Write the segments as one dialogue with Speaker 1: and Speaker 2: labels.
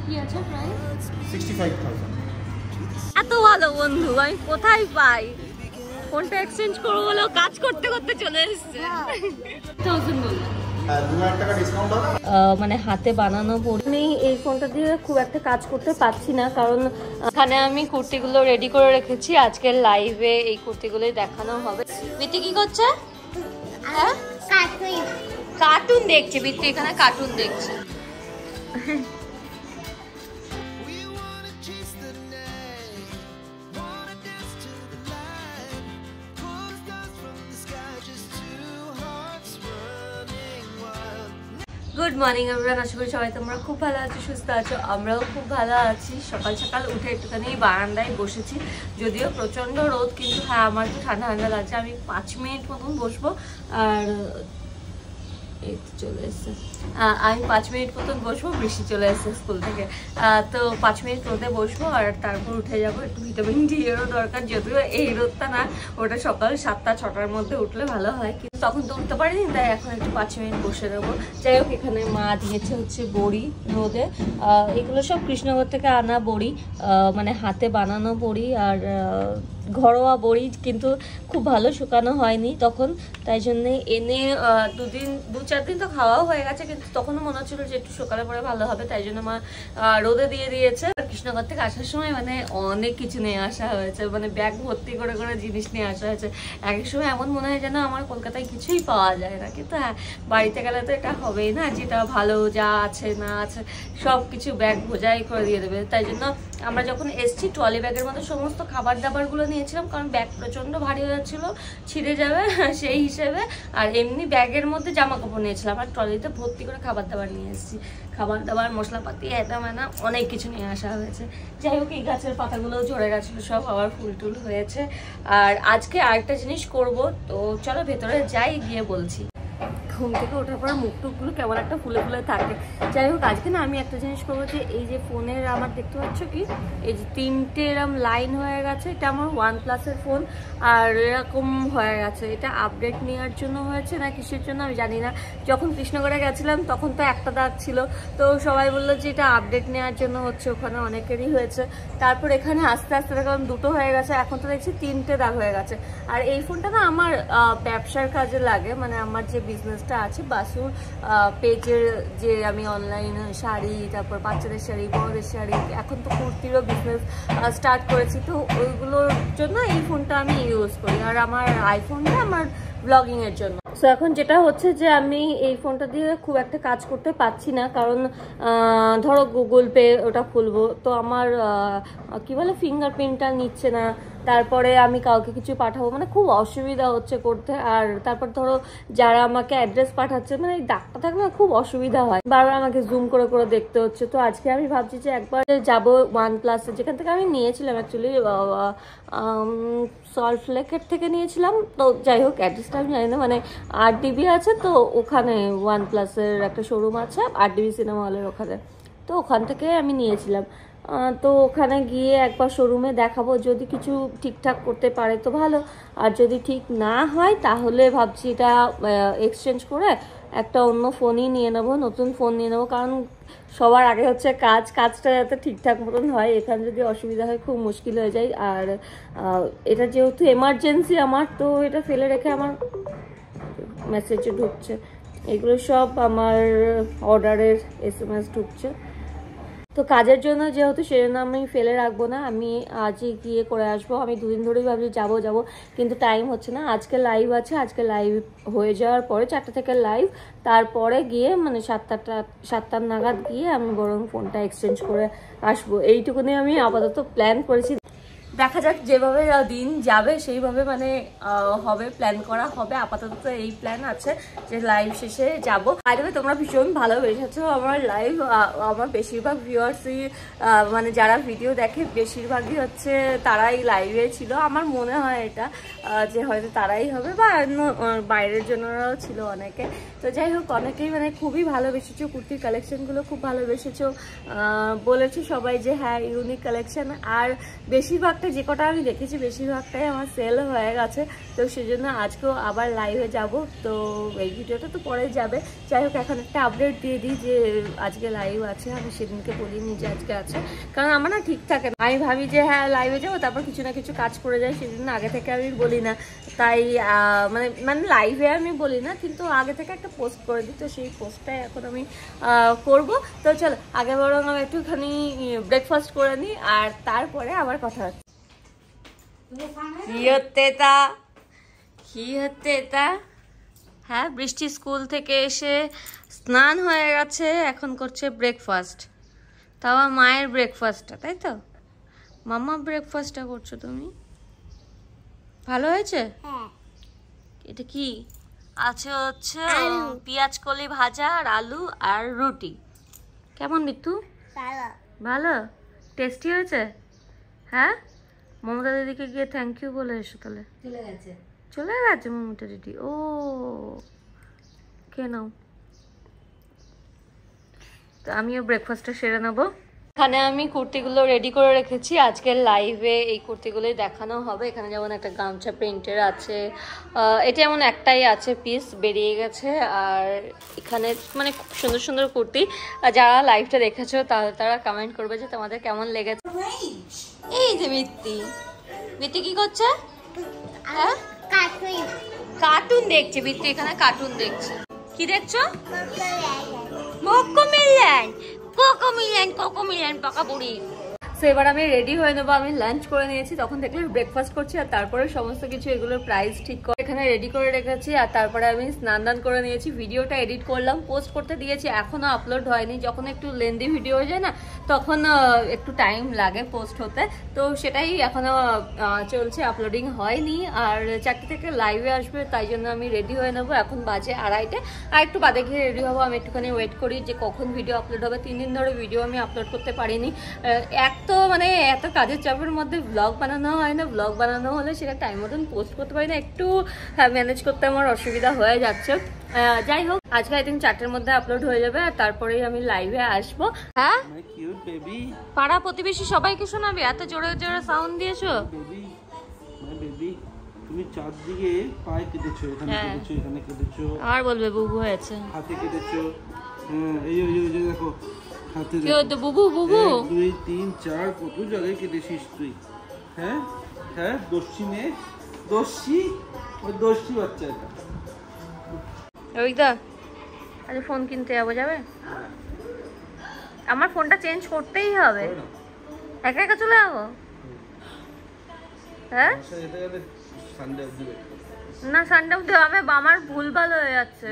Speaker 1: কি আছে প্রাইস?
Speaker 2: 65,000।
Speaker 1: এত ভালো বন্ধু আমি কোথায় পাই? ফোনটা এক্সচেঞ্জ করবো বলেও কাজ করতে করতে চলে এসছে। 1000 বললাম। মানে হাতে বানানো পড়ি। আমি এই ফোনটা দিয়ে খুব একটা কাজ করতে পারছি না, কারণ এখানে আমি কুর্তিগুলো রেডি করে রেখেছি। আজকের লাইভে এই কুর্তিগুলোই দেখানো হবে। বিতি কি করছে? হ্যাঁ কার্টুন দেখছে। বিতি এখানে কার্টুন দেখছে। গুড মর্নিং এভরিওয়ান, আশা করি সবাই তোমরা খুব ভালো আছো, সুস্থ আছো। আমরাও খুব ভালো আছি। সকাল সকাল উঠে একটুখানি বারান্দায় বসেছি, যদিও প্রচণ্ড রোদ, কিন্তু হ্যাঁ আমার একটু ঠান্ডা ঠান্ডা লাগছে। আমি 5 মিনিট মতন বসবো, আর এই তো চলে এসছে। আমি 5 মিনিট মতন বসবো, বৃষ্টি চলে এসছে স্কুল থেকে। তো 5 মিনিট রোদে বসবো, আর তারপর উঠে যাবো। একটু ভিটামিন ডি এরও দরকার, যদিও এই রোদটা না, ওটা সকাল 7টা-6টার মধ্যে উঠলে ভালো হয়, কিন্তু তখন তো উঠতে পারিনি, তাই এখন একটু 5 মিনিট বসে দেবো। যাই হোক, এখানে মা দিয়েছে হচ্ছে বড়ি রোদে। এগুলো সব কৃষ্ণনগর থেকে আনা বড়ি, মানে হাতে বানানো বড়ি, আর ঘরোয়া বড়ি, কিন্তু খুব ভালো শুকানো হয়নি তখন, তাই জন্যে এনে 2-4 দিন তো খাওয়াও হয়ে গেছে, কিন্তু তখনও মনে হচ্ছিল যে একটু সকালে পরে ভালো হবে, তাই জন্য মা রোদে দিয়ে দিয়েছে। কৃষ্ণনগর থেকে আসার সময় মানে অনেক কিছু নিয়ে আসা হয়েছে, মানে ব্যাগ ভর্তি করে করে জিনিস নিয়ে আসা হয়েছে। এক এক সময় এমন মনে হয় যেন আমার কলকাতায় কিছুই পাওয়া যায় না, কিন্তু হ্যাঁ বাড়িতে গেলে তো এটা হবেই না, যেটা ভালো যা আছে না আছে সব কিছু ব্যাগ বোঝাই করে দিয়ে দেবে। তাই জন্য আমরা যখন এসছি ট্রলি ব্যাগের মধ্যে সমস্ত খাবার দাবারগুলো নিয়েছিলাম, কারণ ব্যাগ প্রচণ্ড ভারী হয়ে যাচ্ছিলো, ছিঁড়ে যাবে সেই হিসেবে। আর এমনি ব্যাগের মধ্যে জামা কাপড় নিয়েছিলাম, আর ট্রলিতে ভর্তি করে খাবার দাবার নিয়ে এসেছি। খাবার দাবার, মশলাপাতি, এটা মানে অনেক কিছু নিয়ে আসা হয়েছে। যাই হোক, এই গাছের পাতাগুলোও ঝরে গেছিলো, সব আবার ফুল টুল হয়েছে। আর আজকে আরেকটা জিনিস করব, তো চলো ভেতরে যাই, গিয়ে বলছি। ঘুম থেকে ওঠার পর মুখ টুকগুলো কেমন একটা ফুলে ফুলে থাকে। যাই হোক, আজকে না আমি একটা জিনিস করবো, যে এই যে ফোনের আমার দেখতে পাচ্ছ কি, এই যে 3টে এরকম লাইন হয়ে গেছে, এটা আমার OnePlus-এর ফোন, আর এরকম হয়ে গেছে। এটা আপডেট নেওয়ার জন্য হয়েছে না কিসের জন্য আমি জানি না। যখন কৃষ্ণগড়ে গেছিলাম তখন তো একটা দাগ ছিল, তো সবাই বললো যে এটা আপডেট নেওয়ার জন্য হচ্ছে, ওখানে অনেকেরই হয়েছে। তারপর এখানে আস্তে আস্তে কারণ 2টো হয়ে গেছে, এখন তো দেখছি 3টে দাগ হয়ে গেছে। আর এই ফোনটা না আমার ব্যবসার কাজে লাগে, মানে আমার যে বিজনেসটা আছে বাসুর পেজের, যে আমি অনলাইন শাড়ি, তারপর বাচ্চাদের শাড়ি, বড়দের শাড়ি, এখন তো কুর্তিরও বিজনেস স্টার্ট করেছি, তো ওইগুলোর জন্য এই ফোনটা আমি ইউজ করি। আর আমার আইফোনটা আমার ব্লগিং এর জন্য। তো এখন যেটা হচ্ছে যে আমি এই ফোনটা দিয়ে খুব একটা কাজ করতে পারছি না, কারণ ধরো গুগল পে ওটা খুলবো, তো আমার কি বলে ফিঙ্গারপ্রিন্টটা নিচ্ছে না, তারপরে আমি কাউকে কিছু পাঠাবো, মানে খুব অসুবিধা হচ্ছে করতে। আর তারপর ধরো যারা আমাকে অ্যাড্রেস পাঠাচ্ছে, মানে এই দাগটা থাকলে খুব অসুবিধা হয়, বারবার আমাকে জুম করে করে দেখতে হচ্ছে। তো আজকে আমি ভাবছি যে একবার যাবো OnePlus, যেখান থেকে আমি নিয়েছিলাম অ্যাকচুয়ালি সল্টলেকের থেকে নিয়েছিলাম। তো যাই হোক, অ্যাড্রেসটা আমি জানি না, মানে RDB আছে, তো ওখানে OnePlus-এর একটা শোরুম আছে RDB সিনেমা হলের ওখানে, তো ওখান থেকে আমি নিয়েছিলাম। তো ওখানে গিয়ে একবার শোরুমে দেখাবো, যদি কিছু ঠিকঠাক করতে পারে তো ভালো, আর যদি ঠিক না হয় তাহলে ভাবছি এটা এক্সচেঞ্জ করে একটা অন্য ফোনই নিয়ে নেবো, নতুন ফোন নিয়ে নেবো। কারণ সবার আগে হচ্ছে কাজটা যাতে ঠিকঠাক মতন হয়, এখানে যদি অসুবিধা হয় খুব মুশকিল হয়ে যায়। আর এটা যেহেতু এমার্জেন্সি আমার, তো এটা ফেলে রেখে আমার মেসেজে ঢুকছে, এগুলো সব আমার অর্ডারের SMS ঢুকছে। তো কাজের জন্য যেহেতু, সেজন্য আমি ফেলে রাখবো না, আমি আজই গিয়ে করে আসবো। আমি 2 দিন ধরেই ভাবছি যাবো, কিন্তু টাইম হচ্ছে না। আজকে লাইভ আছে, আজকে লাইভ হয়ে যাওয়ার পরে 4টা থেকে লাইভ, তারপরে গিয়ে মানে 7টা নাগাদ গিয়ে আমি বরং ফোনটা এক্সচেঞ্জ করে আসবো। এইটুকুনি আমি আপাতত প্ল্যান করেছি। দেখা যাক, যেভাবে দিন যাবে সেইভাবে মানে হবে, প্ল্যান করা হবে। আপাতত এই প্ল্যান আছে যে লাইভ শেষে যাবো। আর তোমরা ভীষণ ভালোবেসেছো আমার লাইভ, আমার বেশিরভাগ ভিউয়ার্সই মানে যারা ভিডিও দেখে বেশিরভাগই হচ্ছে তারাই লাইভে ছিল। আমার মনে হয় এটা যে হয়তো তারাই হবে, বা বাইরের জন্যরাও ছিল অনেকে। তো যাই হোক, অনেকেই মানে খুবই ভালোবেসেছো, কুর্তির কালেকশনগুলো খুব ভালোবেসেছো, বলেছো সবাই যে হ্যাঁ ইউনিক কালেকশন। আর বেশিরভাগটা যে কটা আমি দেখেছি বেশিরভাগটাই আমার সেল হয়ে গেছে, তো সেই জন্য আজকেও আবার লাইভে যাব। তো এই ভিডিওটা তো পরে যাবে, যাই হোক এখন একটা আপডেট দিয়ে দিই যে আজকে লাইভ আছে। আমি সেদিনকে বলিনি যে আজকে আছে, কারণ আমার না ঠিক থাকে না, আমি ভাবি যে হ্যাঁ লাইভে যাবো, তারপর কিছু না কিছু কাজ করে যায়, সেদিন আগে থেকে আমি বলি না। তাই মানে মানে লাইভে আমি বলি না, কিন্তু আগে থেকে একটা পোস্ট করে দিই, তো সেই পোস্টটাই এখন আমি করব। তো চলো আগে বরং আমি একটুখানি ব্রেকফাস্ট করে নিই, আর তারপরে আবার কথা হচ্ছে। কি হচ্ছে তা? হ্যাঁ, বৃষ্টি স্কুল থেকে এসে স্নান হয়ে গেছে, এখন করছে ব্রেকফাস্ট। তাও মায়ের ব্রেকফাস্টটা, তাই তো? মাম্মা ব্রেকফাস্টটা করছো তুমি? ভালো হয়েছে?
Speaker 2: হ্যাঁ।
Speaker 1: এটা কি আছে? হচ্ছে পেঁয়াজ কলি ভাজা আর আলু আর রুটি। কেমন বিট্টু?
Speaker 2: ভালো।
Speaker 1: ভালো? টেস্টি হয়েছে? হ্যাঁ, মমতা দিদিকে গিয়ে থ্যাংক ইউ বলে এসো তাহলে। চলে গেছে মমতা দিদি? ও কে নাও, তো আমিও ব্রেকফাস্টটা সেরে নেবো। এখানে আমি কুর্তিগুলো রেডি করে রেখেছি, আজকের লাইভে এই কুর্তিগুলোই দেখানো হবে। এখানে যেমন একটা গামছা প্রিন্টের আছে, এটা এমন একটাই আছে, পিস বেরিয়ে গেছে। আর এখানে মানে খুব সুন্দর সুন্দর কুর্তি, যারা লাইভটা দেখেছো তারা কমেন্ট করবে যে তোমাদের কেমন লেগেছে। এই যে বৃত্তি, বৃত্তি কি করছে? হ্যাঁ, কার্টুন দেখছে বৃত্তি, এখানে কার্টুন দেখছে। কি দেখছো? কোকোমিলিয়ন পাকা বুড়ি। সো এবার আমি রেডি হয়ে নেবো, আমি লাঞ্চ করে নিয়েছি, তখন দেখলে ব্রেকফাস্ট করছি, আর তারপরে সমস্ত কিছু এগুলোর প্রাইস ঠিক করে এখানে রেডি করে রেখেছি। আর তারপরে আমি স্নান দান করে নিয়েছি, ভিডিওটা এডিট করলাম, পোস্ট করতে দিয়েছি, এখনো আপলোড হয়নি। যখন একটু লেন্দি ভিডিও হয়ে যায় না, তখন একটু টাইম লাগে পোস্ট হতে, তো সেটাই এখনো চলছে, আপলোডিং হয়নি। আর 4টে থেকে লাইভে আসবে, তাই জন্য আমি রেডি হয়ে নেবো। এখন বাজে 2:30, আর একটু বাদে গিয়ে রেডি হবো। আমি একটুখানি ওয়েট করি যে কখন ভিডিও আপলোড হবে। 3 দিন ধরে ভিডিও আমি আপলোড করতে পারিনি, তো মানে এত কাজের চাপের মধ্যে ব্লগ বানানো হয় না, ব্লগ বানানো হলে সেটা টাইম মতন পোস্ট করতে পারি না, একটু ম্যানেজ করতে আমার অসুবিধা হয়ে যাচ্ছে। যাই হোক, আজকে আই থিঙ্ক 4টের মধ্যে আপলোড হয়ে যাবে, আর তারপরেই আমি লাইভে আসবো। হ্যাঁ, পাড়া প্রতিবেশী সবাইকে শোনাবে, এত জোরে জোরে সাউন্ড দিয়েছো।
Speaker 3: তুমি চারদিকে পায়ে কেটেছো, এখানে কেটেছো, এখানে কেটেছো,
Speaker 1: আর বলবে বুবু হয়েছে,
Speaker 3: হাতে কেটেছো। এই যে দেখো হাতে,
Speaker 1: কি হতো বুবু? বুবু
Speaker 3: 1 2 3 4 কত জায়গায় কেটেছিস তুই। হ্যাঁ হ্যাঁ, দোষী মেয়ে, দোষী, ওই দোষী বাচ্চা এটা।
Speaker 1: রবিদা, আচ্ছা ফোন কিনতে যাবো, যাবে? আমার ফোনটা চেঞ্জ করতেই হবে, একা একা চলে যাবো? হ্যাঁ না, সানডে অব্দি হবে, আমার ভুলভাল হয়ে যাচ্ছে।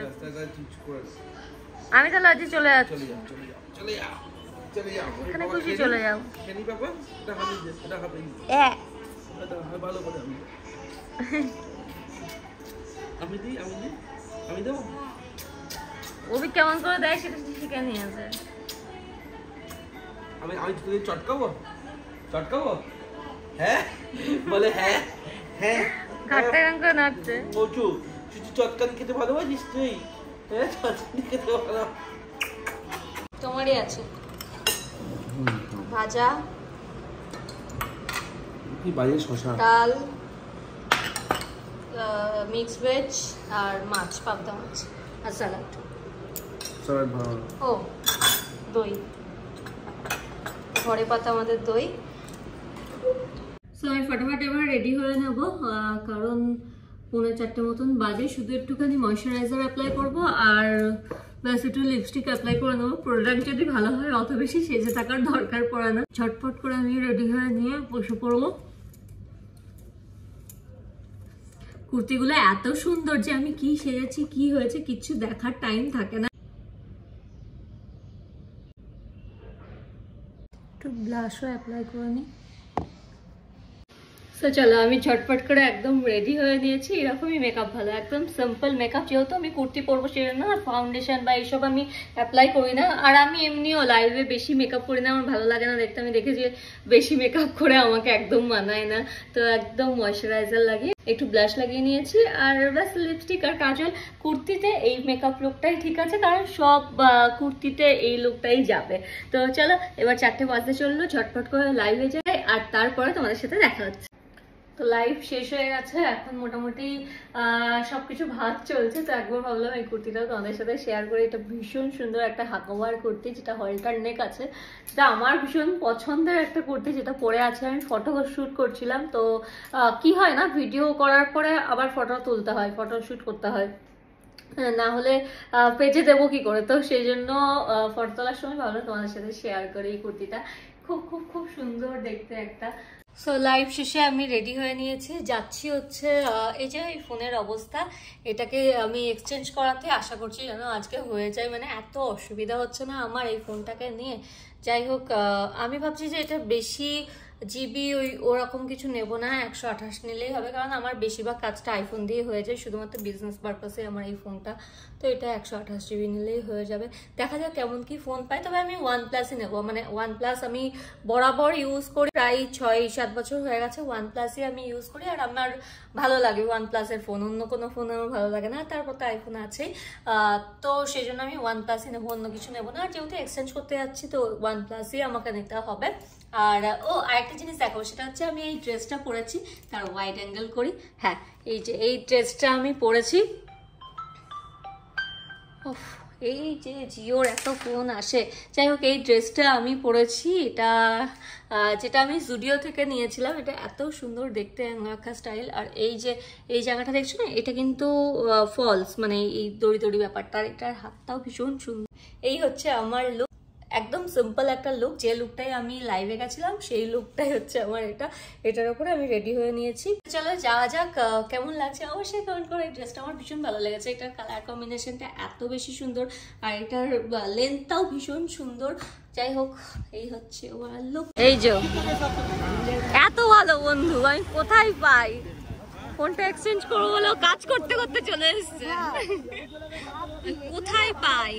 Speaker 1: আমি তাহলে আজকে চলে যাচ্ছি, এখানে খুশি চলে যাও। ওবি কেমন করে দেয় সেটা শিখে নিয়েছে।
Speaker 3: আমি তোকে চটকাবো, হ্যাঁ বলে, হ্যাঁ হ্যাঁ,
Speaker 1: ঘাটটা গান করে নাচছে।
Speaker 3: বলছো তুই চটকানি খেতে ভালোবাসিস? তুই হ্যাঁ চটকানি খেতে ভালো।
Speaker 1: তোমারই আছে ভাজা,
Speaker 3: কি বাইরে শশা,
Speaker 1: ডাল, মিক্স ভেজ, আর মাছ, পাবদা মাছ, আর স্যালাড।
Speaker 3: ভালো।
Speaker 1: ও দই, ঘরে পাতা আমাদের দই। সো আমি ফটাফট এবার রেডি হয়ে নেবো, কারণ 3:45 মতন বাজে। শুধু একটুখানি ময়শ্চারাইজার অ্যাপ্লাই করবো, আর ব্যাস একটু লিপস্টিক অ্যাপ্লাই করে নেবো। প্রোডাক্ট যদি ভালো হয় অত বেশি সেজে থাকার দরকার পড়ে না। ঝটপট করে আমি রেডি হয়ে নিয়ে বসে পড়বো। কুর্তিগুলো এত সুন্দর যে আমি কি সেজেছি কি হয়েছে কিচ্ছু দেখার টাইম থাকে না। একটু ব্লাশও অ্যাপ্লাই করে নিই। তো চলো আমি ঝটপট করে একদম রেডি হয়ে নিয়েছি। এরকমই মেকআপ ভালো, একদম সিম্পল মেকআপ, যেহেতু আমি কুর্তি পরবো সেজন্য আর ফাউন্ডেশন বা এইসব আমি অ্যাপ্লাই করি না। আর আমি এমনিও লাইভে বেশি মেকআপ করি না, আমার ভালো লাগে না দেখতে। আমি দেখেছি বেশি মেকআপ করে আমাকে একদম মানায় না, তো একদম ময়শ্চারাইজার লাগিয়ে একটু ব্লাশ লাগিয়ে নিয়েছি, আর ব্যাস লিপস্টিক আর কাজল। কুর্তিতে এই মেকআপ লুকটাই ঠিক আছে, কারণ সব কুর্তিতে এই লুকটাই যাবে। তো চলো এবার 4টে বাজতে চললো, ঝটপট করে লাইভে যাই। আর তারপরে তোমাদের সাথে দেখা হচ্ছে। তো লাইভ শেষ হয়ে গেছে, এখন মোটামুটি সবকিছু ভাত চলছে। তো একবার ভাবলাম এই কুর্তিটাও তোমাদের সাথে শেয়ার করি। এটা ভীষণ সুন্দর একটা হাকোভার কুর্তি, যেটা হলটার নেক আছে, যেটা আমার ভীষণ পছন্দের একটা কুর্তি, যেটা পরে আছে। আমি ফটো শ্যুট করছিলাম, তো কি হয় না, ভিডিও করার পরে আবার ফটো তুলতে হয়, ফটো শ্যুট করতে হয়, না হলে পেজে দেবো কি করে। তো সেই জন্য ফটো তোলার সময় ভাবলাম তোমাদের সাথে শেয়ার করি এই কুর্তিটা। খুব খুব খুব সুন্দর দেখতে একটা। সো লাইভ শেষে আমি রেডি হয়ে নিয়েছি, যাচ্ছি হচ্ছে এই যে এই ফোনের অবস্থা, এটাকে আমি এক্সচেঞ্জ করাতে আশা করছি যেন আজকে হয়ে যায়। মানে এত অসুবিধা হচ্ছে না আমার এই ফোনটাকে নিয়ে। যাই হোক, আমি ভাবছি যে এটা বেশি জিবি ওরকম কিছু নেব না, 128 নিলেই হবে, কারণ আমার বেশিরভাগ কাজটা আইফোন দিয়ে হয়ে যায়, শুধুমাত্র বিজনেস পারপাসে আমার এই ফোনটা। তো এটা 128 জিবি নিলেই হয়ে যাবে। দেখা যাক কেমন কি ফোন পাই। তবে আমি OnePlus-ই নেবো, মানে OnePlus আমি বরাবর ইউজ করি, প্রায় 6-7 বছর হয়ে গেছে OnePlus-ই আমি ইউজ করি, আর আমার ভালো লাগে OnePlus-এর ফোন, অন্য কোনো ফোন আমার ভালো লাগে না। তারপর তো আইফোন আছেই, তো সেই জন্য আমি OnePlus-ই নেবো, অন্য কিছু নেবো না। আর যেহেতু এক্সচেঞ্জ করতে যাচ্ছি তো OnePlus-ই আমাকে নিতে হবে। আর আরেকটা জিনিস দেখাবো, সেটা হচ্ছে আমি এই ড্রেসটা পরেছি, তার ওয়াইড অ্যাঙ্গেল করি। হ্যাঁ, এই যে এই ড্রেসটা আমি পরেছি। এই যে জিওর এত ফোন আসে। যাই হোক, এই ড্রেসটা আমি পরেছি, এটা যেটা আমি জুডিও থেকে নিয়েছিলাম। এটা এত সুন্দর দেখতে, অ্যাঙ্গাখা স্টাইল। আর এই যে এই জায়গাটা দেখছো না, এটা কিন্তু ফলস, মানে এই দড়ি দড়ি ব্যাপারটা। এটার হাতটাও ভীষণ সুন্দর। এই হচ্ছে আমার লুক, একদম সিম্পল একটা লুক। যে লুকটাই আমি লাইভে গেছিলাম সেই লুকটাই হচ্ছে আমার এটা। এটার উপরে আমি রেডি হয়ে নিয়েছি। চলো যাওয়া যাক। কেমন লাগছে অবশ্যই কমেন্ট করে। এই ড্রেসটা আমার ভীষণ ভালো লেগেছে, এটার কালার কম্বিনেশনটা এত বেশি সুন্দর, আর এটার লেন্থটাও ভীষণ সুন্দর। যাই হোক, এই হচ্ছে ওভারঅল লুক। এই যে এত ভালো বন্ধু আমি কোথায় পাই? ফোনটা এক্সচেঞ্জ করবো বলেও কাজ করতে করতে চলে এসছে। কোথায় পাই?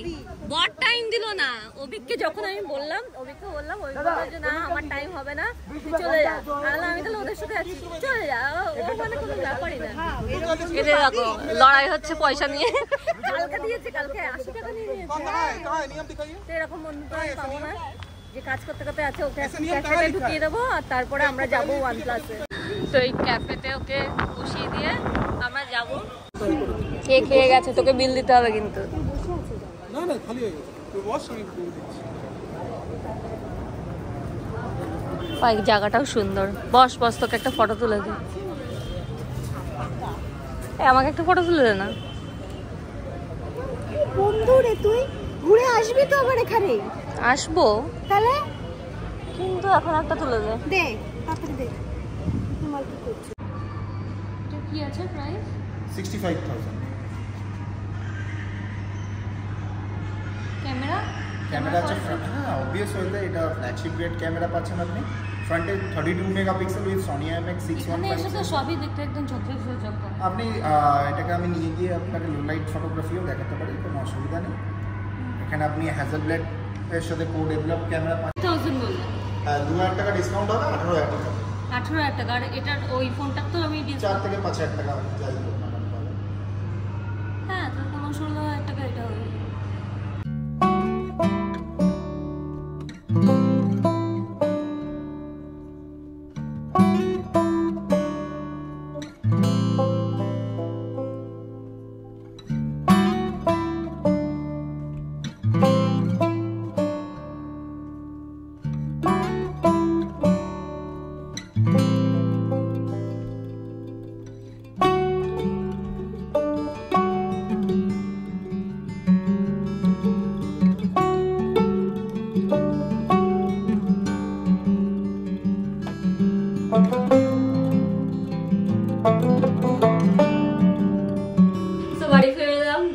Speaker 1: বড় টাইম দিল না। অভিককে যখন আমি বললাম, অভিককে বললাম, ওই বলল যে না আমার টাইম হবে না, তুই চলে যা। আমি তাহলে ওদের সাথে আছি, চলে যা। ও মানে কোনো ব্যাপারই না। এদের দেখো লড়াই হচ্ছে পয়সা নিয়ে। কালকে দিয়েছে, কালকে 80 টাকা নিয়ে নিয়েছে। এরকম বন্ধু তো আমি পাবো না, যে কাজ করতে করতে আছে। ওকে ক্যাফেতে ঢুকিয়ে দেবো, আর তারপরে আমরা যাবো OnePlus-এ। তো এই ক্যাফেতে ওকে বসিয়ে দিয়ে আমরা যাবো। কে খেয়ে গেছে, তোকে বিল দিতে হবে কিন্তু।
Speaker 3: না না, খালি হয়ে গেছে, তুই বস, আমি বিল দিচ্ছি।
Speaker 1: জায়গাটাও সুন্দর। বস বস, তোকে একটা ফটো তুলে দিই। আমাকে একটা ফটো তুলে দে না
Speaker 2: বন্ধু রে। তুই ঘুরে আসবি তো আবার এখানে?
Speaker 1: আসবো
Speaker 2: তাহলে,
Speaker 1: কিন্তু এখন একটা তুলে দে।
Speaker 2: দে তাড়াতাড়ি দে। তোমার কি করছিস?
Speaker 1: এটা কি আছে প্রাইস?
Speaker 3: 65,000।
Speaker 1: ক্যামেরা
Speaker 4: ক্যামেরা আছে ফ্রন্ট, হ্যাঁ অবভিয়াস হইতে এটা ফ্ল্যাগশিপ গ্রেড ক্যামেরা পাচ্ছেন আপনি। ফ্রন্টে 32 মেগাপিক্সেল উইথ সনি IMX615।
Speaker 1: এসে তো সবই দেখতে একদম ঝকঝক।
Speaker 4: আপনি এটাকে আমি নিয়ে গিয়ে আপনাকে লো লাইট ফটোগ্রাফিও দেখাতে পারি, কোনো অসুবিধা নেই। এখানে আপনি হ্যাজেলব্লেড এর সাথে কো ডেভেলপ ক্যামেরা পাচ্ছেন।
Speaker 1: 1000 বললেন।
Speaker 4: 2000 টাকা ডিসকাউন্ট হবে, 18,000 টাকা।
Speaker 1: 18,000 টাকা। আর এটার ওই ফোনটার তো আমি
Speaker 4: 4 থেকে 5,000 টাকা যাই হোক না কেন পাবেন।
Speaker 1: হ্যাঁ, তো 16,000 টাকা এটা হবে।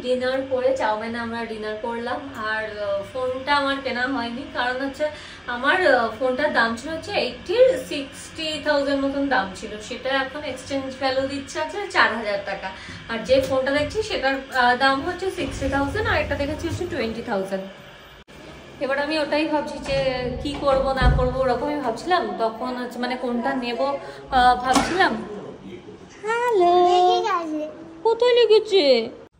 Speaker 1: ডিনার করে চাউমিনে আমরা ডিনার করলাম। আর ফোনটা আমার কেনা হয়নি, কারণ হচ্ছে আমার ফোনটার দাম ছিল হচ্ছে 60,000 মতন দাম ছিল। সেটা এখন এক্সচেঞ্জ ভ্যালু দিচ্ছে আছে 4,000 টাকা। আর যে ফোনটা দেখছি সেটার দাম হচ্ছে 60,000, আর এটা দেখেছি হচ্ছে 20,000। এবার আমি ওটাই ভাবছি যে কি করব না করব, ওরকমই ভাবছিলাম। তখন হচ্ছে মানে কোনটা নেব ভাবছিলাম। হ্যালো, কোথায় লেগেছে?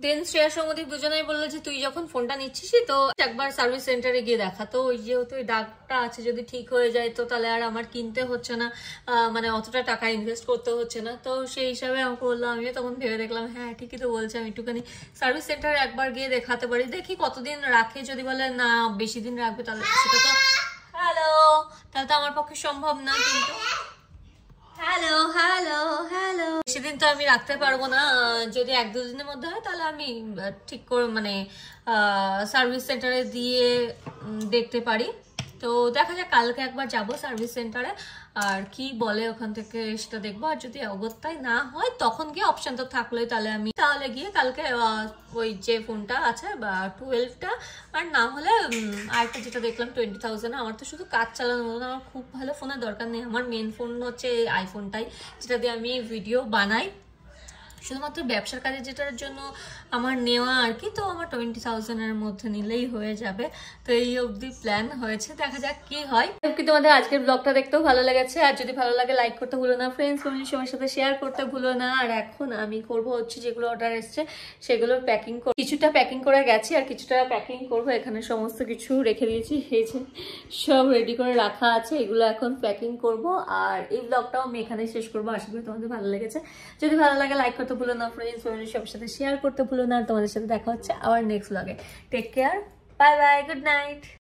Speaker 1: দেন শ্রেয়া সৌমদীপ দুজনেই বললো যে তুই যখন ফোনটা নিচ্ছিসই তো একবার সার্ভিস সেন্টারে গিয়ে দেখা। তো ওই যেহেতু ওই দাগটা আছে, যদি ঠিক হয়ে যায় তো তাহলে আর আমার কিনতে হচ্ছে না, মানে অতটা টাকা ইনভেস্ট করতে হচ্ছে না। তো সেই হিসাবে আমাকে বললো, আমিও তখন ভেবে দেখলাম হ্যাঁ ঠিকই তো বলছে, আমি একটুখানি সার্ভিস সেন্টারে একবার গিয়ে দেখাতে পারি, দেখি কতদিন রাখে। যদি বলে না বেশি দিন রাখবে তাহলে সেটা তো হ্যালো, তাহলে তো আমার পক্ষে সম্ভব না। কিন্তু হ্যালো হ্যালো হ্যালো, সেদিন তো আমি রাখতে পারবো না। যদি 1-2 দিনের মধ্যে হয় তাহলে আমি ঠিক করে মানে সার্ভিস সেন্টারে দিয়ে দেখতে পারি। তো দেখা যাক, কালকে একবার যাব সার্ভিস সেন্টারে, আর কি বলে ওখান থেকে সেটা দেখবো। আর যদি অগত্যায় না হয় তখন গিয়ে অপশন তো থাকলোই, তাহলে গিয়ে কালকে ওই যে ফোনটা আছে বা 12টা, আর না হলে আরেকটা যেটা দেখলাম 20,000। আমার তো শুধু কাজ চালানো হলো না, আমার খুব ভালো ফোনের দরকার নেই। আমার মেন ফোন হচ্ছে আইফোনটাই, যেটা দিয়ে আমি ভিডিও বানাই, শুধুমাত্র ব্যবসার কাজে যেটার জন্য আমার নেওয়া আর কি। তো আমার 20,000-এর মধ্যে নিলেই হয়ে যাবে। তো এই অবধি প্ল্যান হয়েছে, দেখা যাক কি হয়। কি তোমাদের আজকের ব্লগটা দেখতেও ভালো লেগেছে, আর যদি ভালো লাগে লাইক করতে ভুলো না, ফ্রেন্ডস ফ্যামিলি সবার সাথে শেয়ার করতে ভুলো না। আর এখন আমি করব হচ্ছে যেগুলো অর্ডার এসছে সেগুলোর প্যাকিং, কিছুটা প্যাকিং করে গেছি আর কিছুটা প্যাকিং করবো। এখানে সমস্ত কিছু রেখে দিয়েছি, এই যে সব রেডি করে রাখা আছে, এগুলো এখন প্যাকিং করব। আর এই ব্লগটাও আমি এখানে শেষ করবো। আশা করি তোমাদের ভালো লেগেছে। যদি ভালো লাগে লাইক করতে ভুলো না, ফ্রেন্ডস ফ্যামিলি সবার সাথে শেয়ার করতে ভুলো না। আর তোমাদের সাথে দেখা হচ্ছে আবার নেক্সট ব্লগে। Take care, bye bye, good night.